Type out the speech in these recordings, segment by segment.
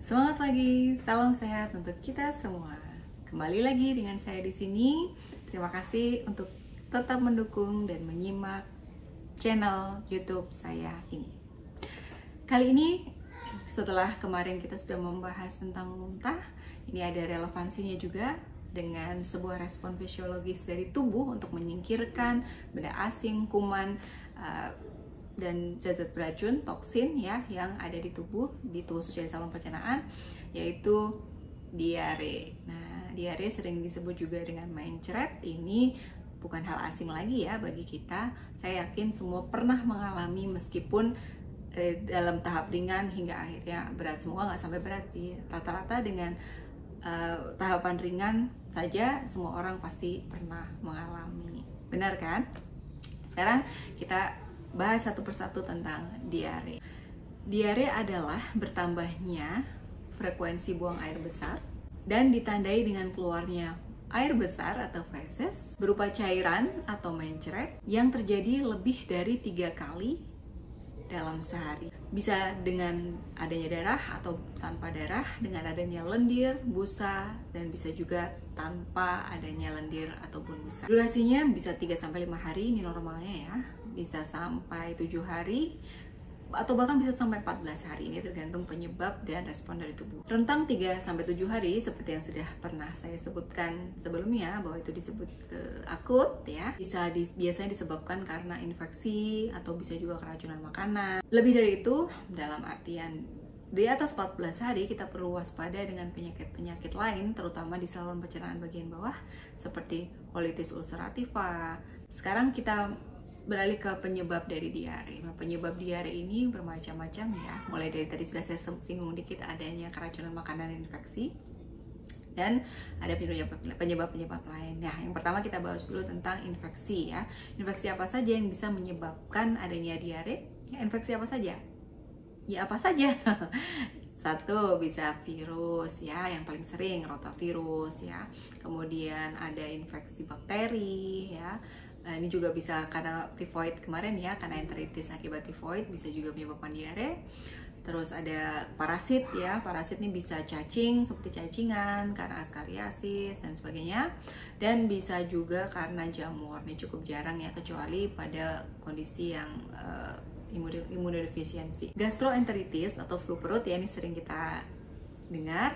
Semangat pagi, salam sehat untuk kita semua. Kembali lagi dengan saya di sini. Terima kasih untuk tetap mendukung dan menyimak channel YouTube saya ini. Kali ini, setelah kemarin kita sudah membahas tentang muntah, ini ada relevansinya juga dengan sebuah respon fisiologis dari tubuh untuk menyingkirkan benda asing, kuman, dan zat-zat beracun, toksin ya yang ada di tubuh, khususnya di saluran pencernaan, yaitu diare. Nah, diare sering disebut juga dengan mencret. Ini bukan hal asing lagi ya bagi kita. Saya yakin semua pernah mengalami, meskipun dalam tahap ringan hingga akhirnya berat. Semoga nggak sampai berat sih. Rata-rata dengan tahapan ringan saja semua orang pasti pernah mengalami. Benar kan? Sekarang kita bahas satu persatu tentang diare. Diare adalah bertambahnya frekuensi buang air besar dan ditandai dengan keluarnya air besar atau feses berupa cairan atau mencret yang terjadi lebih dari 3 kali dalam sehari. Bisa dengan adanya darah atau tanpa darah, dengan adanya lendir, busa, dan bisa juga tanpa adanya lendir ataupun busa. Durasinya bisa 3-5 hari, ini normalnya ya. Bisa sampai 7 hari atau bahkan bisa sampai 14 hari, ini tergantung penyebab dan respon dari tubuh. Rentang 3-7 hari seperti yang sudah pernah saya sebutkan sebelumnya bahwa itu disebut akut ya. Biasanya disebabkan karena infeksi atau bisa juga keracunan makanan. Lebih dari itu, dalam artian di atas 14 hari kita perlu waspada dengan penyakit-penyakit lain, terutama di saluran pencernaan bagian bawah seperti colitis ulcerativa. Sekarang kita beralih ke penyebab dari diare. Nah, penyebab diare ini bermacam-macam ya. Mulai dari tadi sudah saya singgung dikit, adanya keracunan makanan dan infeksi, dan ada penyebab-penyebab lain. Nah, yang pertama kita bahas dulu tentang infeksi ya. Infeksi apa saja yang bisa menyebabkan adanya diare? Ya, infeksi apa saja? Ya, apa saja? Satu, bisa virus ya, yang paling sering rotavirus ya. Kemudian ada infeksi bakteri ya. Nah, ini juga bisa karena tifoid kemarin ya, karena enteritis akibat tifoid bisa juga menyebabkan diare. Terus ada parasit ya, parasit ini bisa cacing seperti cacingan, karena askariasis dan sebagainya. Dan bisa juga karena jamur, ini cukup jarang ya, kecuali pada kondisi yang imunodefisiensi. Gastroenteritis atau flu perut ya, ini sering kita dengar.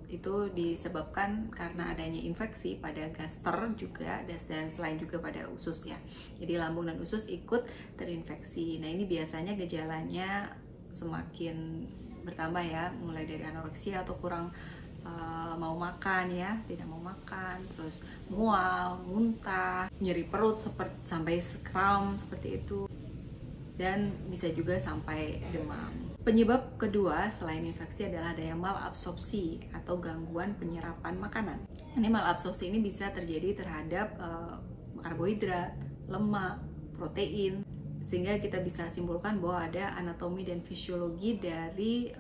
Itu disebabkan karena adanya infeksi pada gaster juga, dan selain juga pada usus ya. Jadi lambung dan usus ikut terinfeksi. Nah, ini biasanya gejalanya semakin bertambah ya, mulai dari anoreksia atau kurang mau makan ya, tidak mau makan, terus mual, muntah, nyeri perut sampai kram seperti itu, dan bisa juga sampai demam. Penyebab kedua selain infeksi adalah adanya malabsorpsi atau gangguan penyerapan makanan. Ini malabsorpsi ini bisa terjadi terhadap karbohidrat, lemak, protein, sehingga kita bisa simpulkan bahwa ada anatomi dan fisiologi dari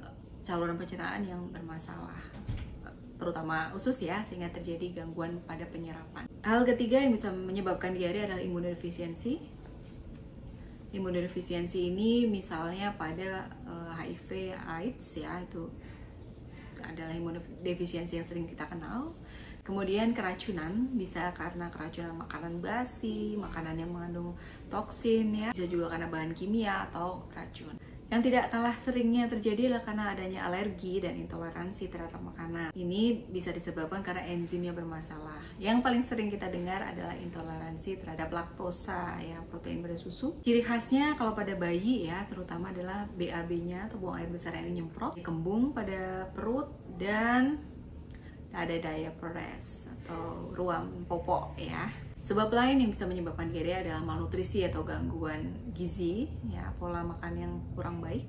saluran pencernaan yang bermasalah, terutama usus ya, sehingga terjadi gangguan pada penyerapan. Hal ketiga yang bisa menyebabkan diare adalah imunodefisiensi. Imunodefisiensi ini misalnya pada HIV, AIDS ya, itu adalah imunodefisiensi yang sering kita kenal. Kemudian keracunan, bisa karena keracunan makanan basi, makanan yang mengandung toksin ya, bisa juga karena bahan kimia atau racun. Yang tidak kalah seringnya terjadi adalah karena adanya alergi dan intoleransi terhadap makanan. Ini bisa disebabkan karena enzimnya bermasalah. Yang paling sering kita dengar adalah intoleransi terhadap laktosa ya, protein pada susu. Ciri khasnya kalau pada bayi ya, terutama adalah BAB-nya atau buang air besar yang nyemprot, kembung pada perut, dan ada diaphoresis atau ruam popok ya. Sebab lain yang bisa menyebabkan diare adalah malnutrisi atau gangguan gizi, ya, pola makan yang kurang baik,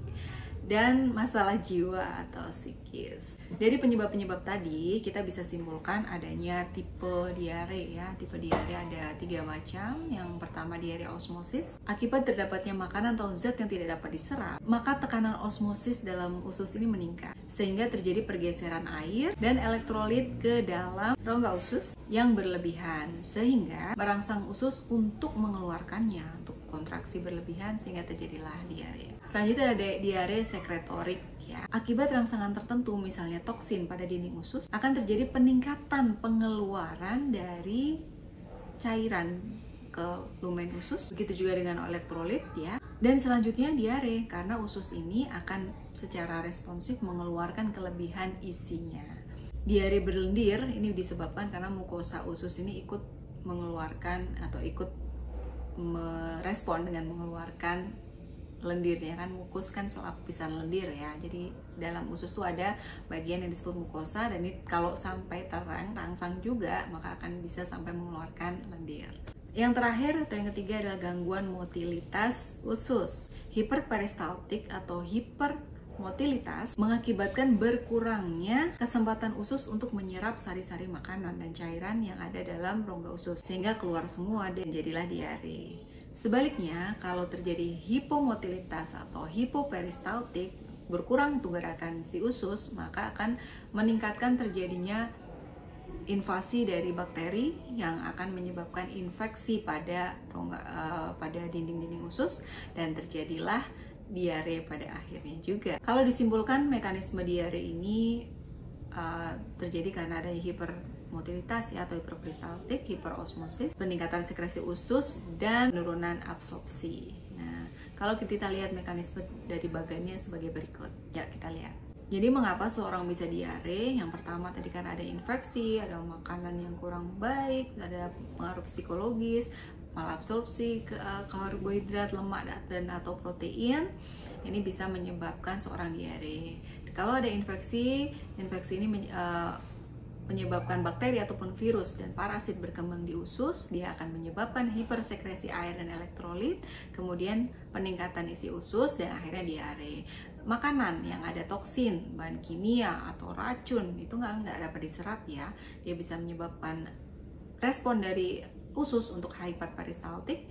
dan masalah jiwa atau psikis. Dari penyebab-penyebab tadi, kita bisa simpulkan adanya tipe diare ya. Tipe diare ada 3 macam. Yang pertama, diare osmosis. Akibat terdapatnya makanan atau zat yang tidak dapat diserap, maka tekanan osmosis dalam usus ini meningkat, sehingga terjadi pergeseran air dan elektrolit ke dalam rongga usus yang berlebihan, sehingga merangsang usus untuk mengeluarkannya, untuk kontraksi berlebihan, sehingga terjadilah diare. Selanjutnya ada diare sekretorik ya. ya. Akibat rangsangan tertentu, misalnya toksin pada dinding usus, akan terjadi peningkatan pengeluaran dari cairan ke lumen usus. Begitu juga dengan elektrolit ya. Dan selanjutnya diare, karena usus ini akan secara responsif mengeluarkan kelebihan isinya. Diare berlendir ini disebabkan karena mukosa usus ini ikut mengeluarkan atau ikut merespon dengan mengeluarkan lendir ya kan. Mukus kan selapisan lendir ya, jadi dalam usus tuh ada bagian yang disebut mukosa, dan ini kalau sampai terangsang juga maka akan bisa sampai mengeluarkan lendir. Yang terakhir atau yang ketiga adalah gangguan motilitas usus. Hiperperistaltik atau hipermotilitas mengakibatkan berkurangnya kesempatan usus untuk menyerap sari-sari makanan dan cairan yang ada dalam rongga usus, sehingga keluar semua dan jadilah diare. Sebaliknya, kalau terjadi hipomotilitas atau hipoperistaltik, berkurang tuh gerakan si usus, maka akan meningkatkan terjadinya invasi dari bakteri yang akan menyebabkan infeksi pada dinding-dinding usus, dan terjadilah diare pada akhirnya juga. Kalau disimpulkan, mekanisme diare ini terjadi karena ada hipermotilitas ya, atau hiperperistaltik, hiperosmosis, peningkatan sekresi usus, dan penurunan absorpsi. Nah, kalau kita lihat mekanisme dari bagannya sebagai berikut, ya kita lihat. Jadi mengapa seorang bisa diare? Yang pertama tadi kan ada infeksi, ada makanan yang kurang baik, ada pengaruh psikologis, malabsorpsi karbohidrat, lemak, dan atau protein. Ini bisa menyebabkan seorang diare. Kalau ada infeksi ini menyebabkan bakteri ataupun virus dan parasit berkembang di usus, dia akan menyebabkan hipersekresi air dan elektrolit, kemudian peningkatan isi usus, dan akhirnya diare. Makanan yang ada toksin, bahan kimia atau racun itu nggak dapat diserap ya, dia bisa menyebabkan respon dari usus untuk hiperperistaltik,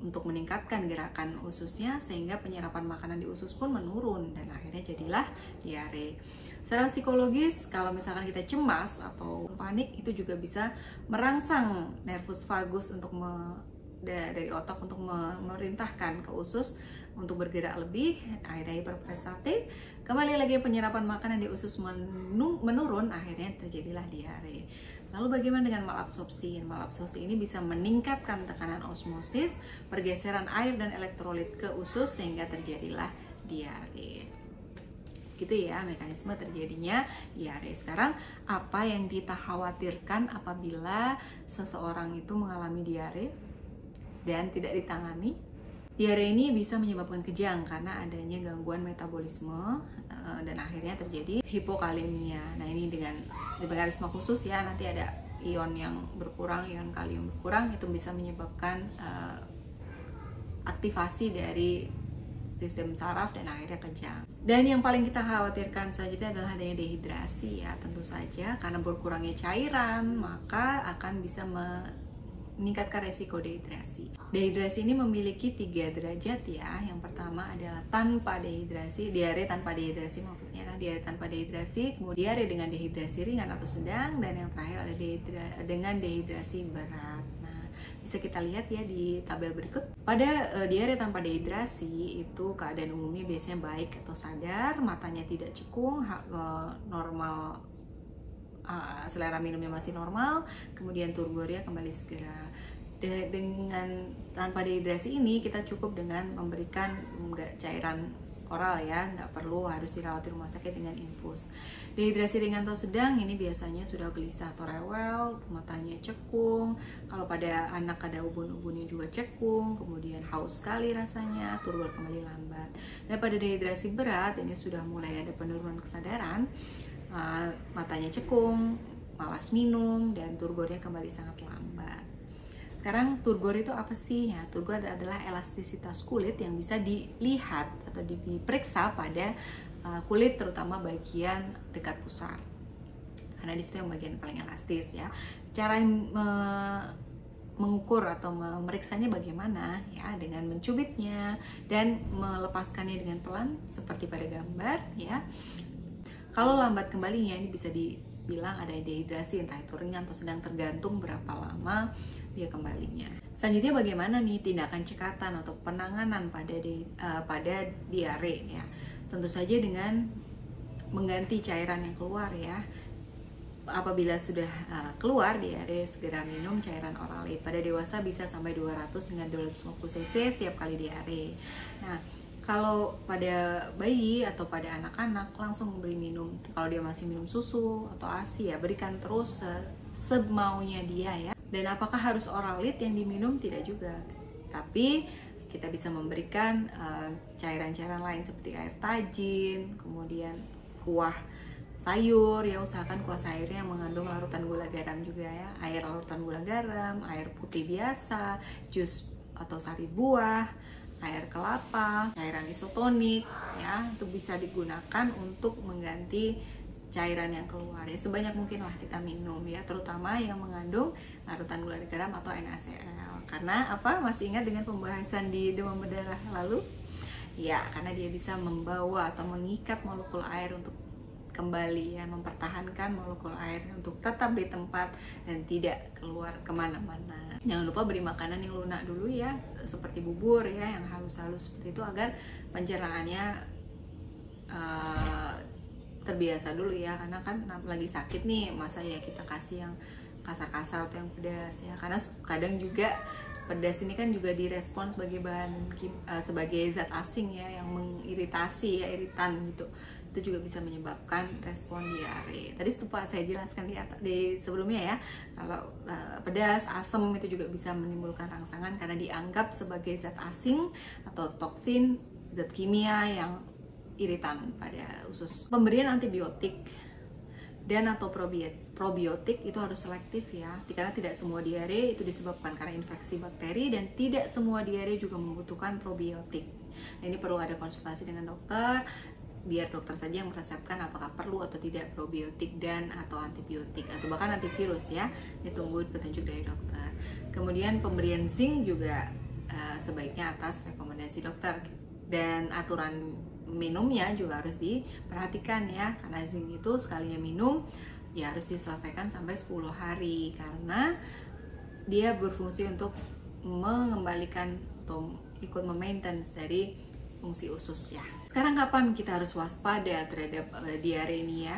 untuk meningkatkan gerakan ususnya, sehingga penyerapan makanan di usus pun menurun, dan akhirnya jadilah diare. Secara psikologis, kalau misalkan kita cemas atau panik, itu juga bisa merangsang nervus vagus untuk dari otak untuk memerintahkan ke usus untuk bergerak lebih, akhirnya hiperperistaltik. Kembali lagi penyerapan makanan di usus menurun, akhirnya terjadilah diare. Lalu bagaimana dengan malabsorpsi? Malabsorpsi ini bisa meningkatkan tekanan osmosis, pergeseran air dan elektrolit ke usus, sehingga terjadilah diare. Gitu ya mekanisme terjadinya diare. Sekarang apa yang kita khawatirkan apabila seseorang itu mengalami diare dan tidak ditangani? Diare ini bisa menyebabkan kejang karena adanya gangguan metabolisme dan akhirnya terjadi hipokalemia. Nah, ini dengan mekanisme khusus ya, nanti ada ion yang berkurang, ion kalium berkurang, itu bisa menyebabkan aktivasi dari sistem saraf dan akhirnya kejang. Dan yang paling kita khawatirkan selanjutnya adalah adanya dehidrasi ya, tentu saja karena berkurangnya cairan maka akan bisa meningkatkan resiko dehidrasi. Dehidrasi ini memiliki 3 derajat ya. Yang pertama adalah tanpa dehidrasi, diare tanpa dehidrasi, maksudnya adalah diare tanpa dehidrasi, kemudian diare dengan dehidrasi ringan atau sedang, dan yang terakhir ada dengan dehidrasi berat. Nah, bisa kita lihat ya di tabel berikut. Pada diare tanpa dehidrasi itu keadaan umumnya biasanya baik atau sadar, matanya tidak cekung, normal, selera minumnya masih normal, kemudian turgoria kembali segera. Dengan tanpa dehidrasi ini kita cukup dengan memberikan cairan oral ya, nggak perlu harus dirawat di rumah sakit dengan infus. Dehidrasi ringan atau sedang ini biasanya sudah gelisah atau rewel, matanya cekung, kalau pada anak ada ubun-ubunnya juga cekung, kemudian haus sekali rasanya, turgor kembali lambat. Dan pada dehidrasi berat ini sudah mulai ada penurunan kesadaran, matanya cekung, malas minum, dan turgornya kembali sangat lambat. Sekarang turgor itu apa sih? Ya, turgor adalah elastisitas kulit yang bisa dilihat atau diperiksa pada kulit, terutama bagian dekat pusar. Karena di situ yang bagian paling elastis ya. Cara mengukur atau memeriksanya bagaimana ya, dengan mencubitnya dan melepaskannya dengan pelan seperti pada gambar ya. Kalau lambat kembalinya ini bisa dibilang ada dehidrasi, entah itu ringan atau sedang, tergantung berapa lama dia kembalinya. Selanjutnya bagaimana nih tindakan cekatan atau penanganan pada diare ya? Tentu saja dengan mengganti cairan yang keluar ya. Apabila sudah keluar diare, segera minum cairan Oralit. Pada dewasa bisa sampai 200 hingga 250 cc setiap kali diare. Nah, kalau pada bayi atau pada anak-anak langsung beri minum. Kalau dia masih minum susu atau ASI ya berikan terus semaunya dia ya. Dan apakah harus Oralit yang diminum? Tidak juga. Tapi kita bisa memberikan cairan-cairan lain seperti air tajin, kemudian kuah sayur ya, usahakan kuah sayurnya yang mengandung larutan gula garam juga ya, air larutan gula garam, air putih biasa, jus atau sari buah, air kelapa, cairan isotonik ya, itu bisa digunakan untuk mengganti cairan yang keluar ya, sebanyak mungkin lah kita minum ya, terutama yang mengandung larutan gula garam atau NaCl. Karena apa? Masih ingat dengan pembahasan di demam berdarah lalu? Ya, karena dia bisa membawa atau mengikat molekul air untuk kembali ya, mempertahankan molekul air untuk tetap di tempat dan tidak keluar kemana-mana. Jangan lupa beri makanan yang lunak dulu ya, seperti bubur ya, yang halus-halus seperti itu agar pencernaannya terbiasa dulu ya, karena kan lagi sakit nih, masa ya kita kasih yang kasar-kasar atau yang pedas ya, karena kadang juga pedas ini kan juga direspon sebagai bahan sebagai zat asing ya, yang mengiritasi ya, iritan gitu, itu juga bisa menyebabkan respon diare. Tadi lupa saya jelaskan di sebelumnya ya, kalau pedas, asam itu juga bisa menimbulkan rangsangan karena dianggap sebagai zat asing atau toksin, zat kimia yang iritan pada usus. Pemberian antibiotik dan atau probiotik itu harus selektif ya, karena tidak semua diare itu disebabkan karena infeksi bakteri dan tidak semua diare juga membutuhkan probiotik. Nah, ini perlu ada konsultasi dengan dokter, biar dokter saja yang meresepkan apakah perlu atau tidak probiotik dan atau antibiotik atau bahkan antivirus ya, ditunggu petunjuk dari dokter. Kemudian pemberian zinc juga sebaiknya atas rekomendasi dokter, dan aturan minumnya juga harus diperhatikan ya, karena zinc itu sekalinya minum ya harus diselesaikan sampai 10 hari karena dia berfungsi untuk mengembalikan atau ikut memaintain dari fungsi usus ya. Sekarang kapan kita harus waspada terhadap diare ini ya?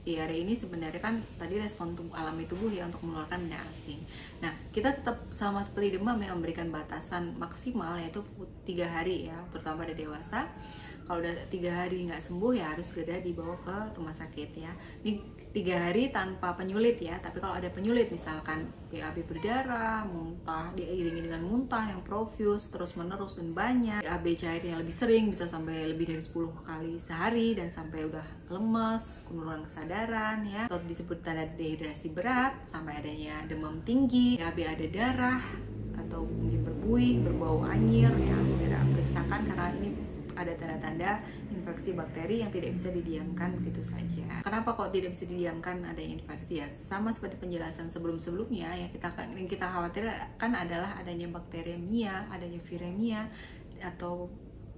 Diare ini sebenarnya kan tadi respon alami tubuh ya untuk mengeluarkan benda asing. Nah, kita tetap sama seperti demam yang memberikan batasan maksimal yaitu 3 hari ya, terutama pada dewasa. Kalau udah 3 hari nggak sembuh ya harus segera dibawa ke rumah sakit ya. Ini 3 hari tanpa penyulit ya, tapi kalau ada penyulit misalkan BAB berdarah, muntah, diiringi dengan muntah yang profuse terus menerus dan banyak, BAB cairnya lebih sering bisa sampai lebih dari 10 kali sehari dan sampai udah lemes, penurunan kesadaran ya, atau disebut tanda dehidrasi berat, sampai adanya demam tinggi, BAB ada darah atau mungkin berbuih, berbau anyir ya, segera periksakan karena ini ada tanda-tanda infeksi bakteri yang tidak bisa didiamkan begitu saja. Kenapa kok tidak bisa didiamkan adanya infeksi ya? Sama seperti penjelasan sebelum-sebelumnya yang kita khawatirkan adalah adanya bakteriemia, adanya viremia atau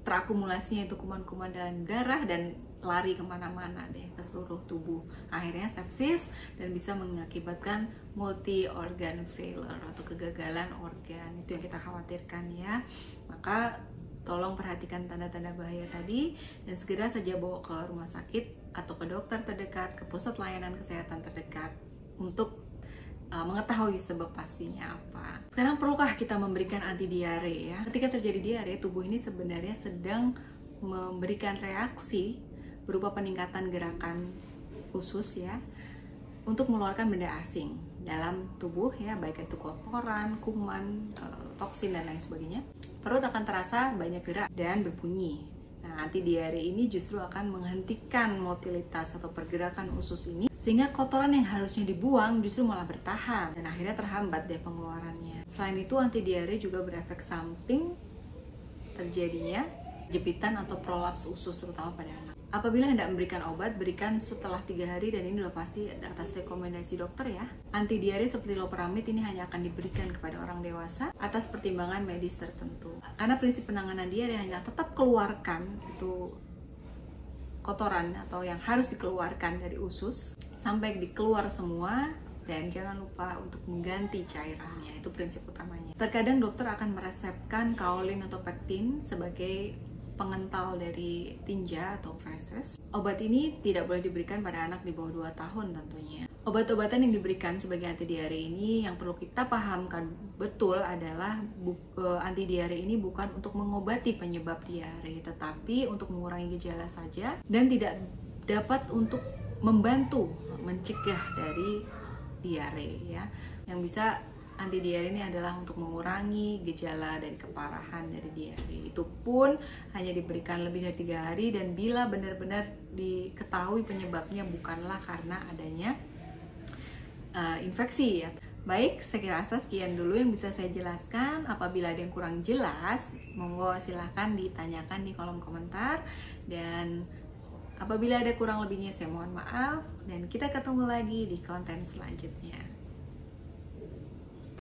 terakumulasinya itu kuman-kuman dalam darah dan lari kemana-mana deh ke seluruh tubuh. Akhirnya sepsis dan bisa mengakibatkan multi organ failure atau kegagalan organ. Itu yang kita khawatirkan ya. Maka tolong perhatikan tanda-tanda bahaya tadi dan segera saja bawa ke rumah sakit atau ke dokter terdekat, ke pusat layanan kesehatan terdekat untuk mengetahui sebab pastinya apa. Sekarang perlukah kita memberikan anti diare ya? Ketika terjadi diare, tubuh ini sebenarnya sedang memberikan reaksi berupa peningkatan gerakan usus ya untuk mengeluarkan benda asing dalam tubuh ya, baik itu kotoran, kuman, toksin dan lain sebagainya. Perut akan terasa banyak gerak dan berbunyi. Nah, anti diare ini justru akan menghentikan motilitas atau pergerakan usus ini sehingga kotoran yang harusnya dibuang justru malah bertahan dan akhirnya terhambat deh pengeluarannya. Selain itu, anti diare juga berefek samping terjadinya jepitan atau prolaps usus terutama pada anak. Apabila hendak memberikan obat, berikan setelah 3 hari dan ini udah pasti atas rekomendasi dokter ya. Anti diare seperti loperamid ini hanya akan diberikan kepada orang dewasa atas pertimbangan medis tertentu. Karena prinsip penanganan diare hanya tetap keluarkan itu kotoran atau yang harus dikeluarkan dari usus sampai dikeluar semua, dan jangan lupa untuk mengganti cairannya, itu prinsip utamanya. Terkadang dokter akan meresepkan kaolin atau pektin sebagai pengental dari tinja atau feses Obat ini tidak boleh diberikan pada anak di bawah 2 tahun tentunya. Obat-obatan yang diberikan sebagai anti diare ini yang perlu kita pahamkan betul adalah anti diare ini bukan untuk mengobati penyebab diare, tetapi untuk mengurangi gejala saja dan tidak dapat untuk membantu mencegah dari diare ya. Yang bisa anti diare ini adalah untuk mengurangi gejala dari keparahan dari diare. Itu pun hanya diberikan lebih dari 3 hari dan bila benar-benar diketahui penyebabnya bukanlah karena adanya infeksi ya. Baik, saya rasa sekian dulu yang bisa saya jelaskan. Apabila ada yang kurang jelas, monggo silahkan ditanyakan di kolom komentar. Dan apabila ada kurang lebihnya saya mohon maaf. Dan kita ketemu lagi di konten selanjutnya.